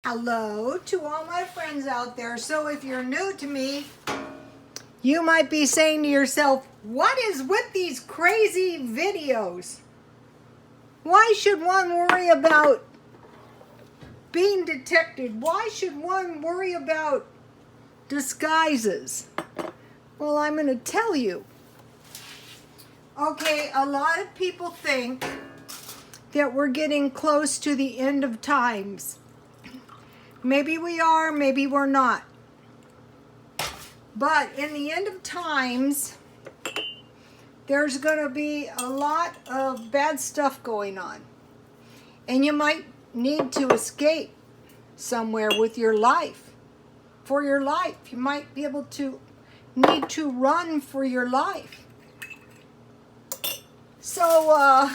Hello to all my friends out there. So if you're new to me, you might be saying to yourself, what is with these crazy videos? Why should one worry about being detected? Why should one worry about disguises? Well, I'm going to tell you. Okay, a lot of people think that we're getting close to the end of times. Maybe we are, maybe we're not. But in the end of times, there's going to be a lot of bad stuff going on. And you might need to escape somewhere with your life. For your life. You might be able to need to run for your life. So,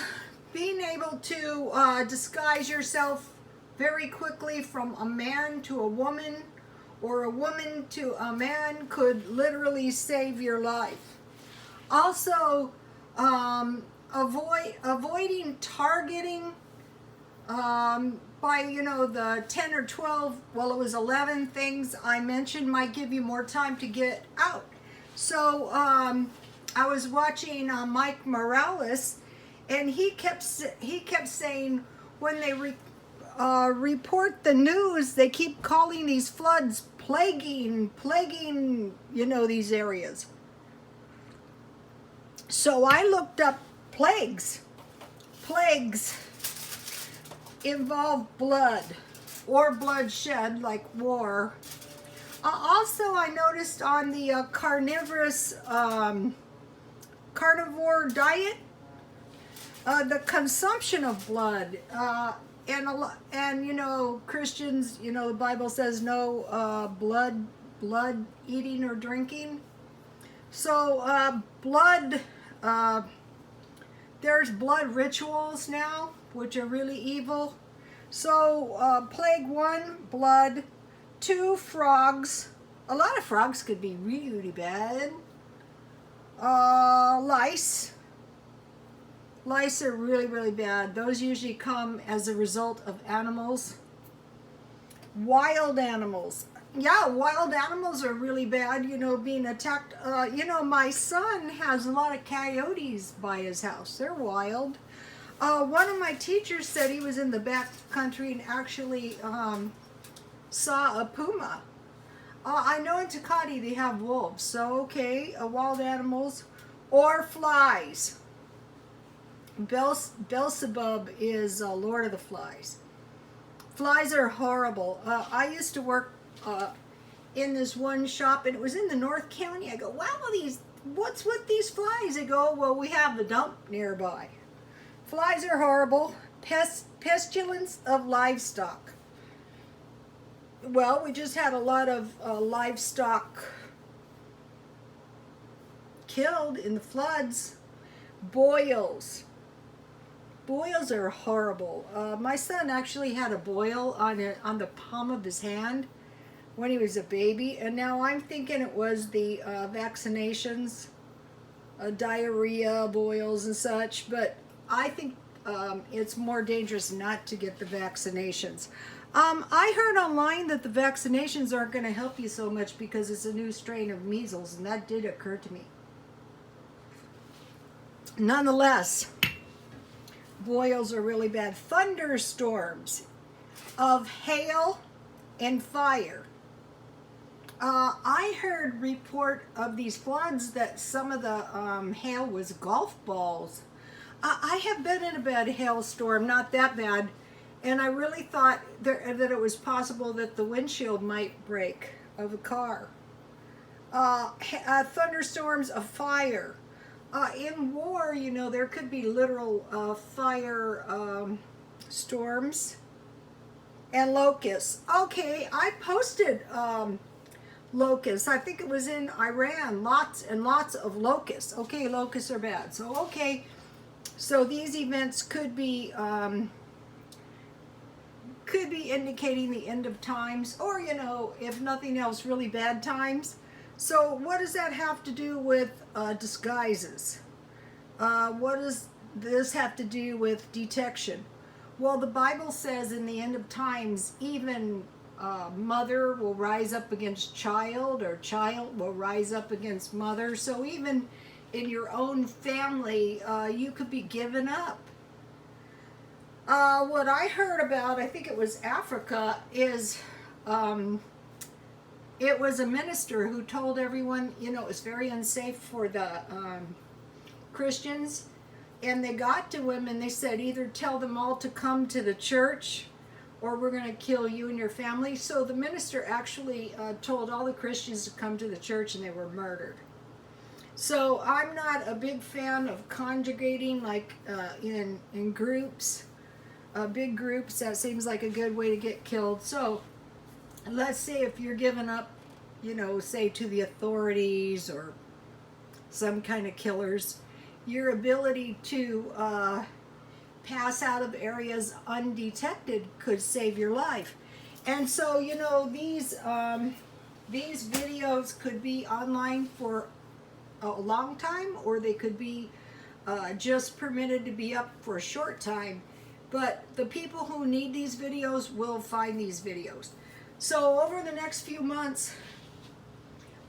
being able to disguise yourself very quickly from a man to a woman or a woman to a man could literally save your life. Also, avoiding targeting by, the 10 or 12, well, it was 11 things I mentioned might give you more time to get out. So, I was watching Mike Morales, and he kept saying when they report the news, they keep calling these floods plaguing, these areas. So I looked up plagues. Plagues involve blood or bloodshed, like war. Also, I noticed on the carnivore diet, the consumption of blood, and Christians, the Bible says no blood eating or drinking. So blood, there's blood rituals now, which are really evil. So plague 1, blood. 2, frogs. A lot of frogs could be really, really bad. Lice. Lice are really, really bad. Those usually come as a result of animals. Wild animals. Yeah, wild animals are really bad, being attacked. My son has a lot of coyotes by his house. They're wild. One of my teachers said he was in the back country and actually saw a puma. I know in Tecate they have wolves. So, okay, wild animals or flies. Beelzebub is Lord of the Flies. Flies are horrible. I used to work in this one shop, and it was in the North County. I go, wow, what's with these flies? They go, well, we have the dump nearby. Flies are horrible. Pestilence of livestock. Well, we just had a lot of livestock killed in the floods. Boils. Boils are horrible. My son actually had a boil on the palm of his hand when he was a baby, and now I'm thinking it was the vaccinations, diarrhea, boils, and such. But I think it's more dangerous not to get the vaccinations. I heard online that the vaccinations aren't going to help you so much because it's a new strain of measles, and that did occur to me. Nonetheless, boils are really bad. Thunderstorms of hail and fire. I heard report of these floods that some of the hail was golf balls. I have been in a bad hailstorm, not that bad, and I really thought that it was possible that the windshield might break of a car. Thunderstorms of fire. In war, there could be literal fire storms. And locusts. Okay, I posted locusts. I think it was in Iran. Lots and lots of locusts. Okay, locusts are bad. So these events could be indicating the end of times, or if nothing else, really bad times. So what does that have to do with disguises? What does this have to do with detection? Well, the Bible says in the end of times, even mother will rise up against child, or child will rise up against mother. So even in your own family, you could be given up. What I heard about, I think it was Africa, is it was a minister who told everyone, you know, it was very unsafe for the Christians. And they got to him and they said, either tell them all to come to the church or we're going to kill you and your family. So the minister actually told all the Christians to come to the church, and they were murdered. So I'm not a big fan of congregating like in groups, big groups. That seems like a good way to get killed. So let's say if you're given up, you know, say to the authorities or some kind of killers, your ability to pass out of areas undetected could save your life. And so, you know, these videos could be online for a long time, or they could be just permitted to be up for a short time. But the people who need these videos will find these videos. So over the next few months,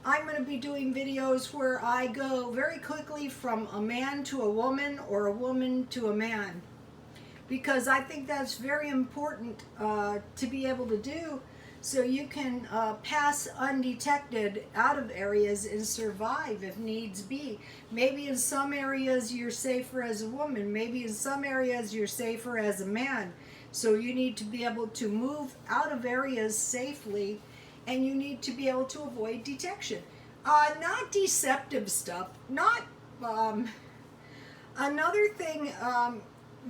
I'm going to be doing videos where I go very quickly from a man to a woman, or a woman to a man, because I think that's very important to be able to do, so you can pass undetected out of areas and survive if needs be. Maybe in some areas you're safer as a woman, maybe in some areas you're safer as a man. So you need to be able to move out of areas safely, and you need to be able to avoid detection. Not deceptive stuff, not, another thing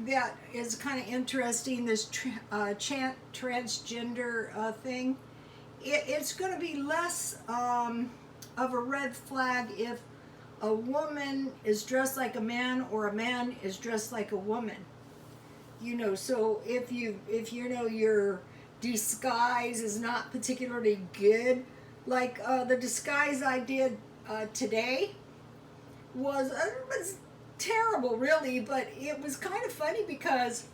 that is kind of interesting, this transgender thing, it's going to be less of a red flag if a woman is dressed like a man or a man is dressed like a woman. You know, so if you know your disguise is not particularly good, like the disguise I did today was terrible, really, but it was kind of funny because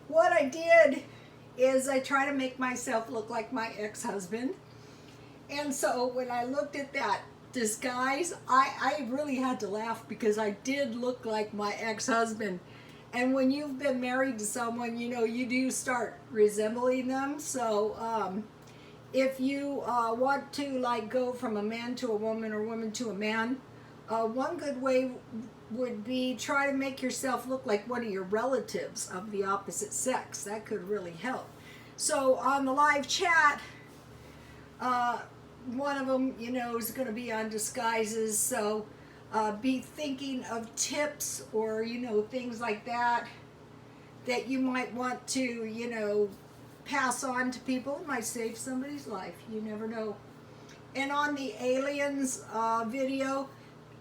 what I did is I try to make myself look like my ex-husband. And so when I looked at that disguise, I really had to laugh, because I did look like my ex-husband. And when you've been married to someone, you know, you do start resembling them. So if you want to like go from a man to a woman or woman to a man, one good way would be try to make yourself look like one of your relatives of the opposite sex. That could really help. So on the live chat, one of them, you know, is going to be on disguises. So be thinking of tips, or, you know, things like that that you might want to, you know, pass on to people. It might save somebody's life. You never know. And on the aliens video,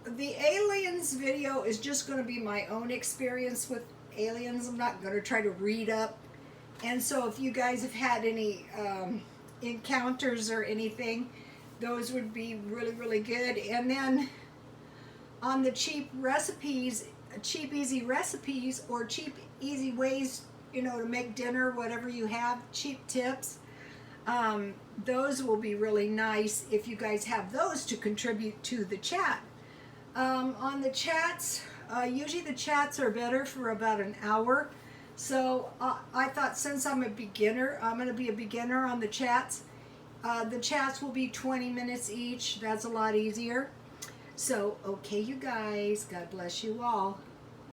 the aliens video is just going to be my own experience with aliens. I'm not going to try to read up. And so if you guys have had any encounters or anything, those would be really, really good. And then on the cheap recipes, cheap, easy recipes, or cheap, easy ways, you know, to make dinner, whatever you have, cheap tips, those will be really nice if you guys have those to contribute to the chat. On the chats, usually the chats are better for about an hour. So I thought, since I'm a beginner, I'm going to be a beginner on the chats. The chats will be 20 minutes each. That's a lot easier. So, okay, you guys, God bless you all.